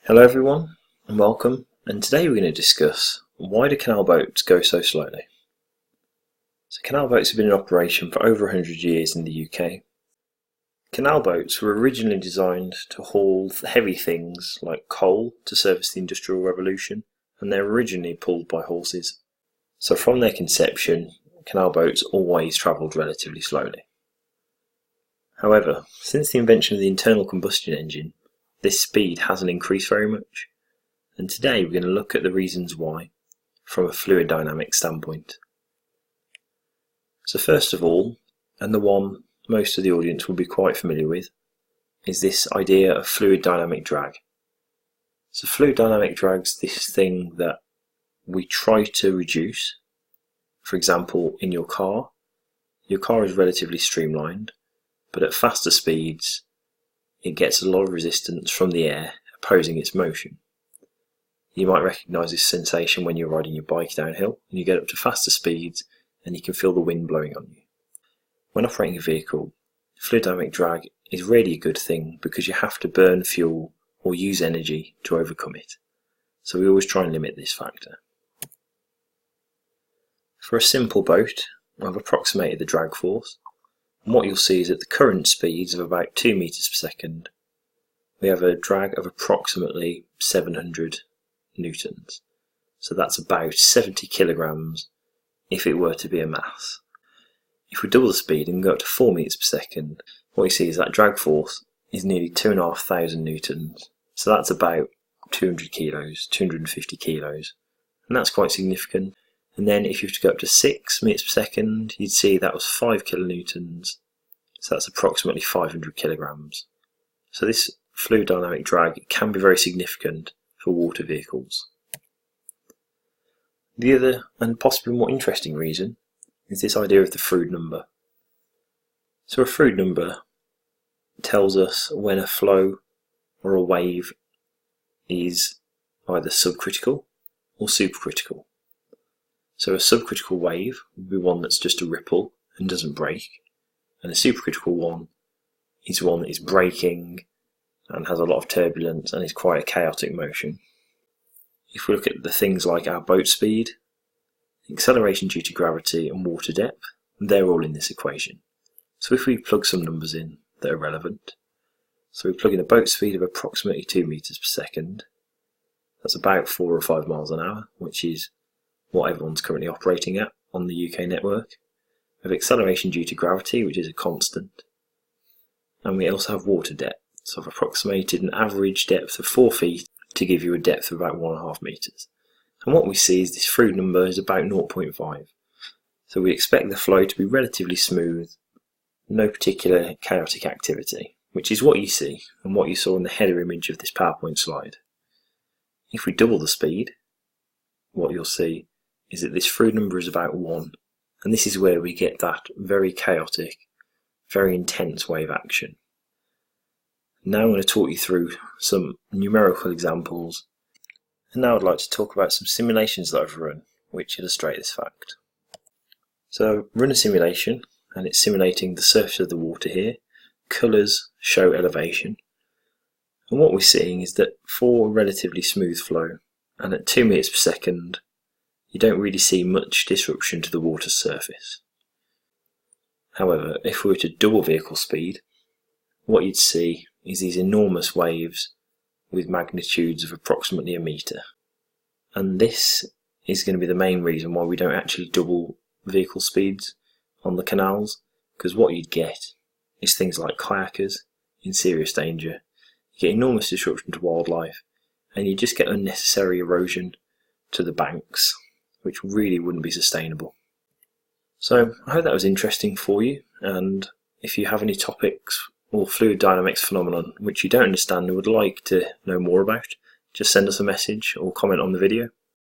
Hello everyone and welcome, and today we're going to discuss why do canal boats go so slowly. So canal boats have been in operation for over 100 years in the UK. Canal boats were originally designed to haul heavy things like coal to service the Industrial Revolution, and they were originally pulled by horses. So from their conception, canal boats always travelled relatively slowly. However, since the invention of the internal combustion engine, this speed hasn't increased very much, and today we're going to look at the reasons why from a fluid dynamics standpoint. So first of all, and the one most of the audience will be quite familiar with, is this idea of fluid dynamic drag. So fluid dynamic drag is this thing that we try to reduce. For example, in your car is relatively streamlined, but at faster speeds it gets a lot of resistance from the air opposing its motion. You might recognise this sensation when you're riding your bike downhill and you get up to faster speeds and you can feel the wind blowing on you. When operating a vehicle, fluid dynamic drag is really a good thing because you have to burn fuel or use energy to overcome it. So we always try and limit this factor. For a simple boat, I've approximated the drag force. And what you'll see is at the current speeds of about 2 meters per second, we have a drag of approximately 700 newtons. So that's about 70 kilograms if it were to be a mass. If we double the speed and go up to 4 meters per second, what you see is that drag force is nearly 2,500 newtons. So that's about 200 kilos, 250 kilos. And that's quite significant. And then if you were to go up to 6 meters per second, you'd see that was 5 kilonewtons. So that's approximately 500 kilograms. So this fluid dynamic drag can be very significant for water vehicles. The other and possibly more interesting reason is this idea of the Froude number. So a Froude number tells us when a flow or a wave is either subcritical or supercritical. So a subcritical wave would be one that's just a ripple and doesn't break, and a supercritical one is one that is breaking and has a lot of turbulence and is quite a chaotic motion. If we look at the things like our boat speed, acceleration due to gravity and water depth, they're all in this equation. So if we plug some numbers in that are relevant, so we plug in a boat speed of approximately 2 meters per second, that's about 4 or 5 miles an hour, which is what everyone's currently operating at on the UK network. We have acceleration due to gravity, which is a constant, and we also have water depth. So I've approximated an average depth of 4 feet to give you a depth of about 1.5 meters. And what we see is this Froude number is about 0.5. So we expect the flow to be relatively smooth, no particular chaotic activity, which is what you see and what you saw in the header image of this PowerPoint slide. If we double the speed, what you'll see is that this Froude number is about 1, and this is where we get that very chaotic, very intense wave action. Now I'm going to talk you through some numerical examples, and now I'd like to talk about some simulations that I've run which illustrate this fact. So I've run a simulation, and it's simulating the surface of the water here. Colours show elevation, and what we're seeing is that for a relatively smooth flow, and at 2 meters per second, you don't really see much disruption to the water's surface. However, if we were to double vehicle speed, what you'd see is these enormous waves with magnitudes of approximately 1 meter. And this is going to be the main reason why we don't actually double vehicle speeds on the canals, because what you'd get is things like kayakers in serious danger. You get enormous disruption to wildlife, and you just get unnecessary erosion to the banks, which really wouldn't be sustainable. So I hope that was interesting for you, and if you have any topics or fluid dynamics phenomenon which you don't understand and would like to know more about, just send us a message or comment on the video.